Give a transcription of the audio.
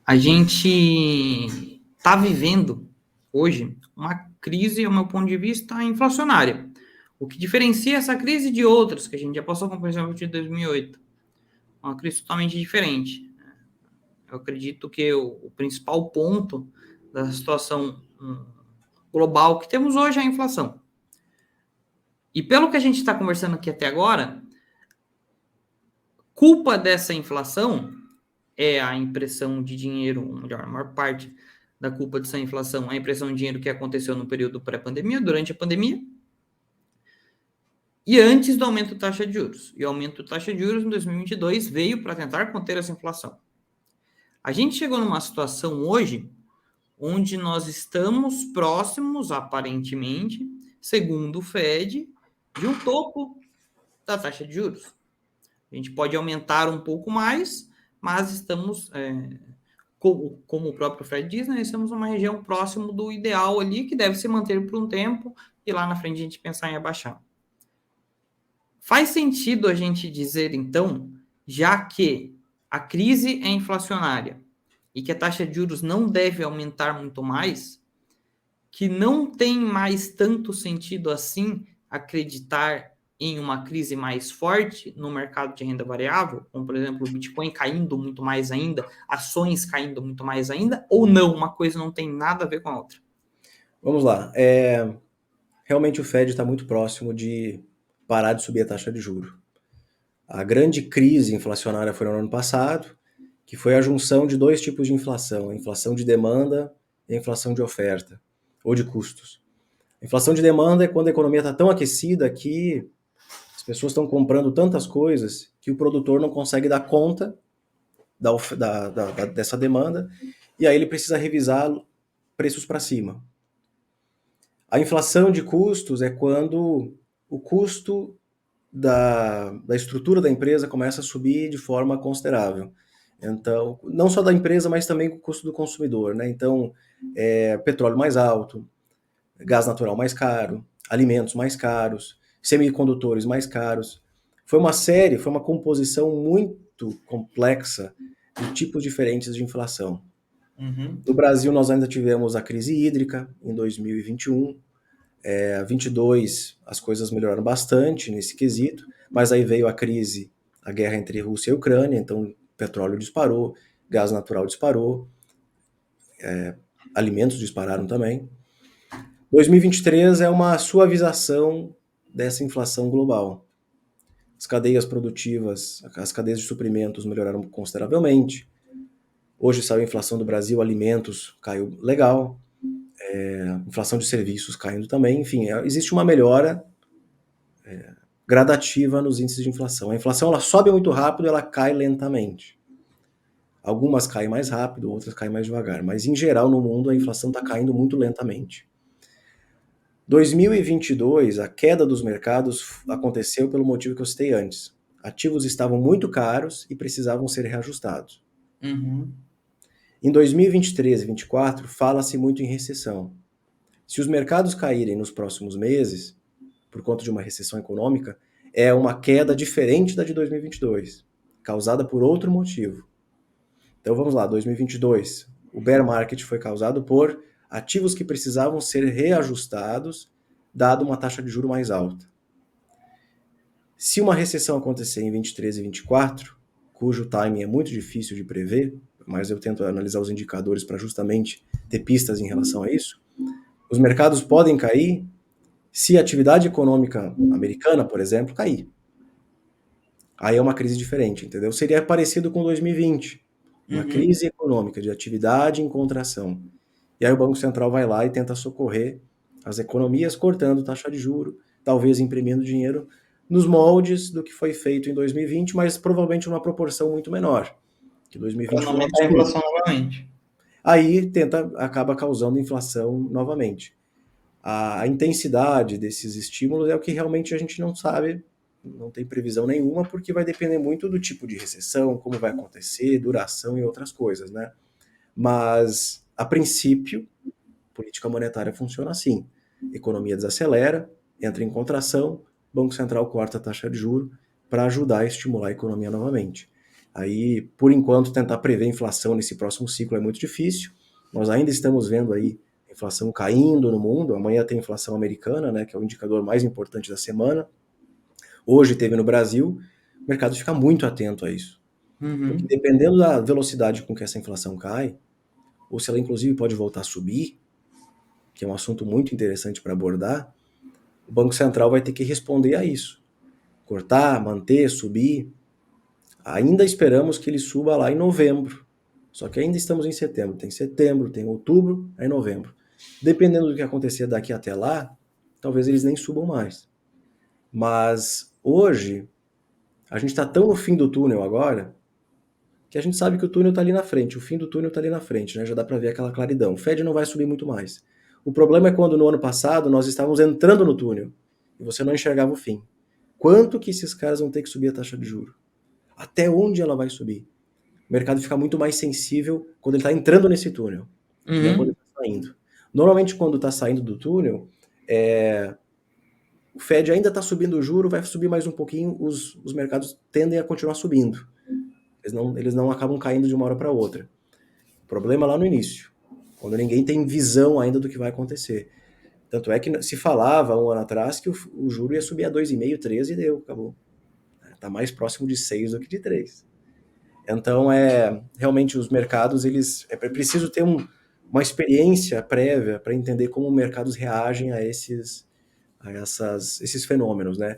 A gente está vivendo hoje uma crise, ao meu ponto de vista, inflacionária. O que diferencia essa crise de outras que a gente já passou, como por exemplo de 2008, uma crise totalmente diferente. Eu acredito que o principal ponto da situação global que temos hoje é a inflação. E pelo que a gente está conversando aqui até agora, culpa dessa inflação é a impressão de dinheiro, ou melhor, a maior parte da culpa dessa inflação é a impressão de dinheiro que aconteceu no período pré-pandemia, durante a pandemia, e antes do aumento da taxa de juros. E o aumento da taxa de juros em 2022 veio para tentar conter essa inflação. A gente chegou numa situação hoje onde nós estamos próximos, aparentemente, segundo o Fed, de um topo da taxa de juros. A gente pode aumentar um pouco mais, mas estamos, como o próprio Fred diz, né, estamos numa região próximo do ideal ali, que deve se manter por um tempo, e lá na frente a gente pensar em abaixar. Faz sentido a gente dizer, então, já que a crise é inflacionária e que a taxa de juros não deve aumentar muito mais, que não tem mais tanto sentido assim acreditar em uma crise mais forte no mercado de renda variável, como por exemplo o Bitcoin caindo muito mais ainda, ações caindo muito mais ainda, ou não, uma coisa não tem nada a ver com a outra? Vamos lá. Realmente o Fed está muito próximo de parar de subir a taxa de juros. A grande crise inflacionária foi no ano passado, que foi a junção de dois tipos de inflação, a inflação de demanda e a inflação de oferta, ou de custos. A inflação de demanda é quando a economia está tão aquecida que as pessoas estão comprando tantas coisas que o produtor não consegue dar conta dessa demanda, e aí ele precisa revisar preços para cima. A inflação de custos é quando o custo da estrutura da empresa começa a subir de forma considerável. Então, não só da empresa, mas também o custo do consumidor, né? Então, petróleo mais alto, gás natural mais caro, alimentos mais caros, semicondutores mais caros. Foi uma composição muito complexa de tipos diferentes de inflação. Uhum. No Brasil, nós ainda tivemos a crise hídrica em 2021. 22 as coisas melhoraram bastante nesse quesito, mas aí veio a crise, a guerra entre Rússia e Ucrânia, então o petróleo disparou, gás natural disparou, alimentos dispararam também. 2023 é uma suavização dessa inflação global. As cadeias produtivas, as cadeias de suprimentos melhoraram consideravelmente. Hoje saiu a inflação do Brasil, alimentos caiu legal, inflação de serviços caindo também. Enfim, existe uma melhora gradativa nos índices de inflação. A inflação ela sobe muito rápido, ela cai lentamente. Algumas caem mais rápido, outras caem mais devagar, mas em geral no mundo a inflação está caindo muito lentamente. 2022, a queda dos mercados aconteceu pelo motivo que eu citei antes. Ativos estavam muito caros e precisavam ser reajustados. Uhum. Em 2023 e 2024, fala-se muito em recessão. Se os mercados caírem nos próximos meses, por conta de uma recessão econômica, é uma queda diferente da de 2022, causada por outro motivo. Então vamos lá, 2022, o bear market foi causado por ativos que precisavam ser reajustados, dado uma taxa de juro mais alta. Se uma recessão acontecer em 23 e 24, cujo timing é muito difícil de prever, mas eu tento analisar os indicadores para justamente ter pistas em relação a isso, os mercados podem cair se a atividade econômica americana, por exemplo, cair. Aí é uma crise diferente, entendeu? Seria parecido com 2020, uma Uhum. crise econômica de atividade em contração. E aí o Banco Central vai lá e tenta socorrer as economias cortando taxa de juro, talvez imprimindo dinheiro nos moldes do que foi feito em 2020, mas provavelmente uma proporção muito menor, que Para 2020 não foi um aumentar a absurdo. inflação novamente. Aí acaba causando inflação novamente. A intensidade desses estímulos é o que realmente a gente não sabe, não tem previsão nenhuma, porque vai depender muito do tipo de recessão, como vai acontecer, duração e outras coisas, né? Mas, a princípio, política monetária funciona assim. Economia desacelera, entra em contração, Banco Central corta a taxa de juro para ajudar a estimular a economia novamente. Aí, por enquanto, tentar prever a inflação nesse próximo ciclo é muito difícil. Nós ainda estamos vendo aí a inflação caindo no mundo. Amanhã tem a inflação americana, né, que é o indicador mais importante da semana. Hoje teve no Brasil. O mercado fica muito atento a isso. Porque Uhum. dependendo da velocidade com que essa inflação cai, ou se ela inclusive pode voltar a subir, que é um assunto muito interessante para abordar, o Banco Central vai ter que responder a isso. Cortar, manter, subir. Ainda esperamos que ele suba lá em novembro. Só que ainda estamos em setembro. Tem setembro, tem outubro, aí novembro. Dependendo do que acontecer daqui até lá, talvez eles nem subam mais. Mas hoje, a gente está tão no fim do túnel agora, que a gente sabe que o túnel está ali na frente, o fim do túnel está ali na frente, né? Já dá para ver aquela claridão. O Fed não vai subir muito mais. O problema é quando no ano passado nós estávamos entrando no túnel e você não enxergava o fim. Quanto que esses caras vão ter que subir a taxa de juros? Até onde ela vai subir? O mercado fica muito mais sensível quando ele está entrando nesse túnel e não quando Uhum. ele está saindo. Normalmente, quando está saindo do túnel, o Fed ainda está subindo o juro, vai subir mais um pouquinho, os mercados tendem a continuar subindo. Eles não acabam caindo de uma hora para outra. O problema é lá no início, quando ninguém tem visão ainda do que vai acontecer. Tanto é que se falava um ano atrás que o juro ia subir a 2,5, 3 e deu, acabou. Está mais próximo de 6 do que de 3. Então, realmente os mercados, é preciso ter uma experiência prévia para entender como mercados reagem a esses fenômenos, né?